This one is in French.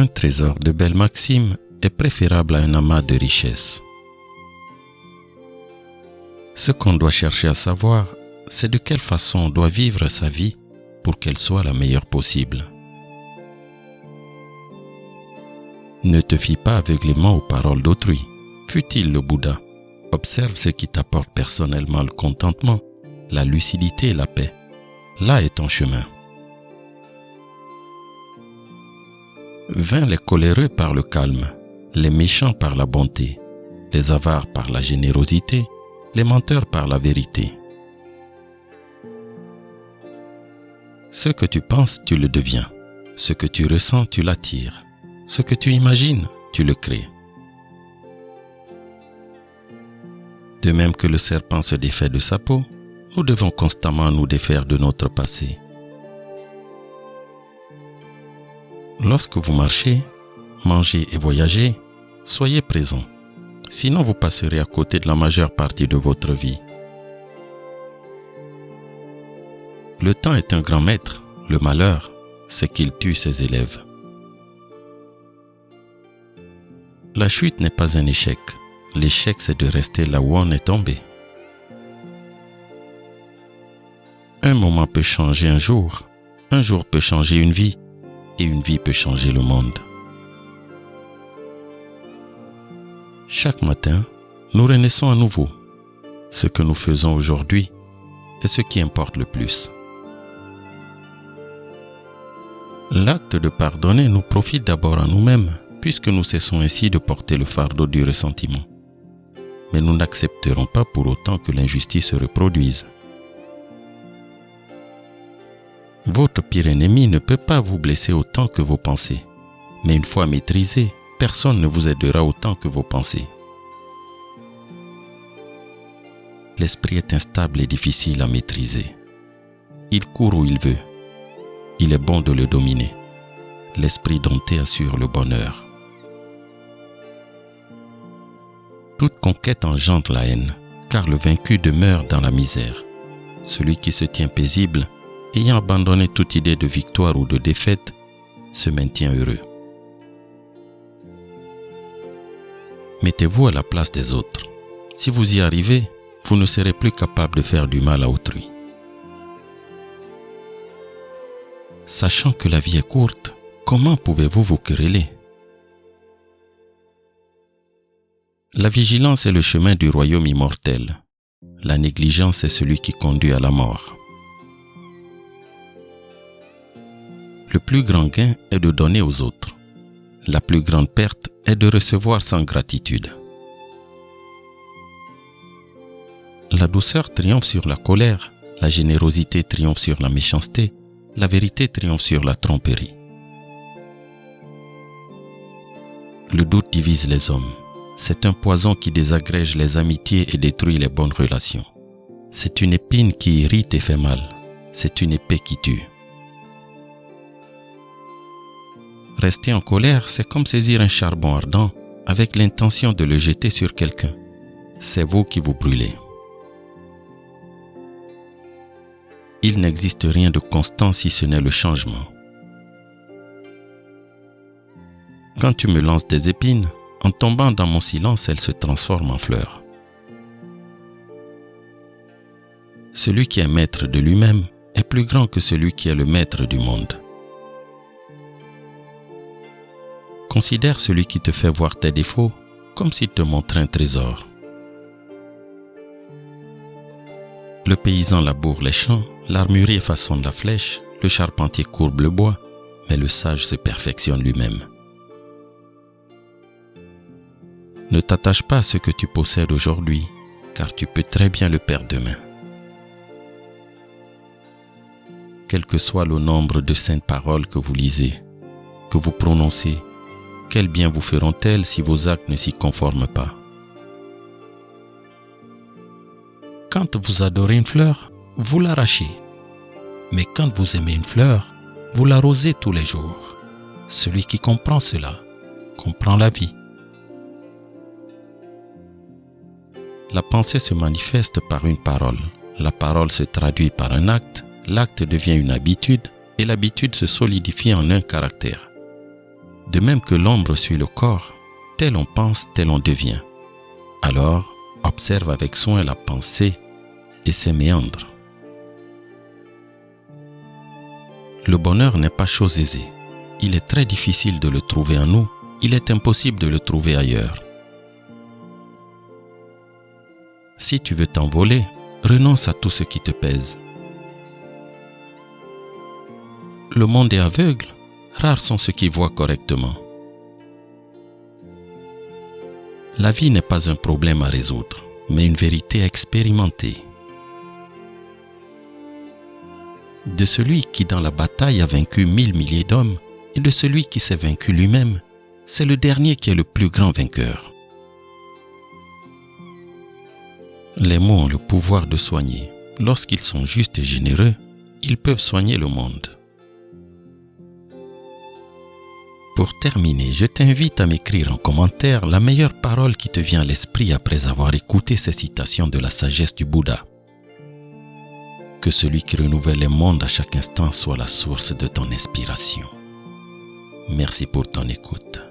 Un trésor de belles maximes est préférable à un amas de richesses. Ce qu'on doit chercher à savoir, c'est de quelle façon on doit vivre sa vie pour qu'elle soit la meilleure possible. Ne te fie pas aveuglément aux paroles d'autrui, fût-il le Bouddha. Observe ce qui t'apporte personnellement le contentement, la lucidité et la paix. Là est ton chemin. Vains les coléreux par le calme, les méchants par la bonté, les avares par la générosité, les menteurs par la vérité. Ce que tu penses, tu le deviens. Ce que tu ressens, tu l'attires. Ce que tu imagines, tu le crées. De même que le serpent se défait de sa peau, nous devons constamment nous défaire de notre passé. Lorsque vous marchez, mangez et voyagez, soyez présents. Sinon vous passerez à côté de la majeure partie de votre vie. Le temps est un grand maître. Le malheur, c'est qu'il tue ses élèves. La chute n'est pas un échec. L'échec, c'est de rester là où on est tombé. Un moment peut changer un jour peut changer une vie, et une vie peut changer le monde. Chaque matin, nous renaissons à nouveau. Ce que nous faisons aujourd'hui est ce qui importe le plus. L'acte de pardonner nous profite d'abord à nous-mêmes, puisque nous cessons ainsi de porter le fardeau du ressentiment. Mais nous n'accepterons pas pour autant que l'injustice se reproduise. Votre pire ennemi ne peut pas vous blesser autant que vos pensées. Mais une fois maîtrisé, personne ne vous aidera autant que vos pensées. L'esprit est instable et difficile à maîtriser. Il court où il veut. Il est bon de le dominer. L'esprit dompté assure le bonheur. Toute conquête engendre la haine, car le vaincu demeure dans la misère. Celui qui se tient paisible, ayant abandonné toute idée de victoire ou de défaite, se maintient heureux. Mettez-vous à la place des autres. Si vous y arrivez, vous ne serez plus capable de faire du mal à autrui. Sachant que la vie est courte, comment pouvez-vous vous quereller? La vigilance est le chemin du royaume immortel. La négligence est celui qui conduit à la mort. Le plus grand gain est de donner aux autres. La plus grande perte est de recevoir sans gratitude. La douceur triomphe sur la colère, la générosité triomphe sur la méchanceté, la vérité triomphe sur la tromperie. Le doute divise les hommes. C'est un poison qui désagrège les amitiés et détruit les bonnes relations. C'est une épine qui irrite et fait mal. C'est une épée qui tue. Rester en colère, c'est comme saisir un charbon ardent avec l'intention de le jeter sur quelqu'un. C'est vous qui vous brûlez. Il n'existe rien de constant si ce n'est le changement. Quand tu me lances des épines, en tombant dans mon silence, elles se transforment en fleurs. Celui qui est maître de lui-même est plus grand que celui qui est le maître du monde. Considère celui qui te fait voir tes défauts comme s'il te montrait un trésor. Le paysan laboure les champs, l'armurier façonne la flèche, le charpentier courbe le bois, mais le sage se perfectionne lui-même. Ne t'attache pas à ce que tu possèdes aujourd'hui, car tu peux très bien le perdre demain. Quel que soit le nombre de saintes paroles que vous lisez, que vous prononcez, quel bien vous feront-elles si vos actes ne s'y conforment pas? Quand vous adorez une fleur, vous l'arrachez. Mais quand vous aimez une fleur, vous l'arrosez tous les jours. Celui qui comprend cela, comprend la vie. La pensée se manifeste par une parole. La parole se traduit par un acte. L'acte devient une habitude et l'habitude se solidifie en un caractère. De même que l'ombre suit le corps, tel on pense, tel on devient. Alors, observe avec soin la pensée et ses méandres. Le bonheur n'est pas chose aisée. Il est très difficile de le trouver en nous, il est impossible de le trouver ailleurs. Si tu veux t'envoler, renonce à tout ce qui te pèse. Le monde est aveugle, rares sont ceux qui voient correctement. La vie n'est pas un problème à résoudre, mais une vérité à expérimenter. De celui qui dans la bataille a vaincu 1000 milliers d'hommes et de celui qui s'est vaincu lui-même, c'est le dernier qui est le plus grand vainqueur. Les mots ont le pouvoir de soigner. Lorsqu'ils sont justes et généreux, ils peuvent soigner le monde. Pour terminer, je t'invite à m'écrire en commentaire la meilleure parole qui te vient à l'esprit après avoir écouté ces citations de la sagesse du Bouddha. Que celui qui renouvelle les mondes à chaque instant soit la source de ton inspiration. Merci pour ton écoute.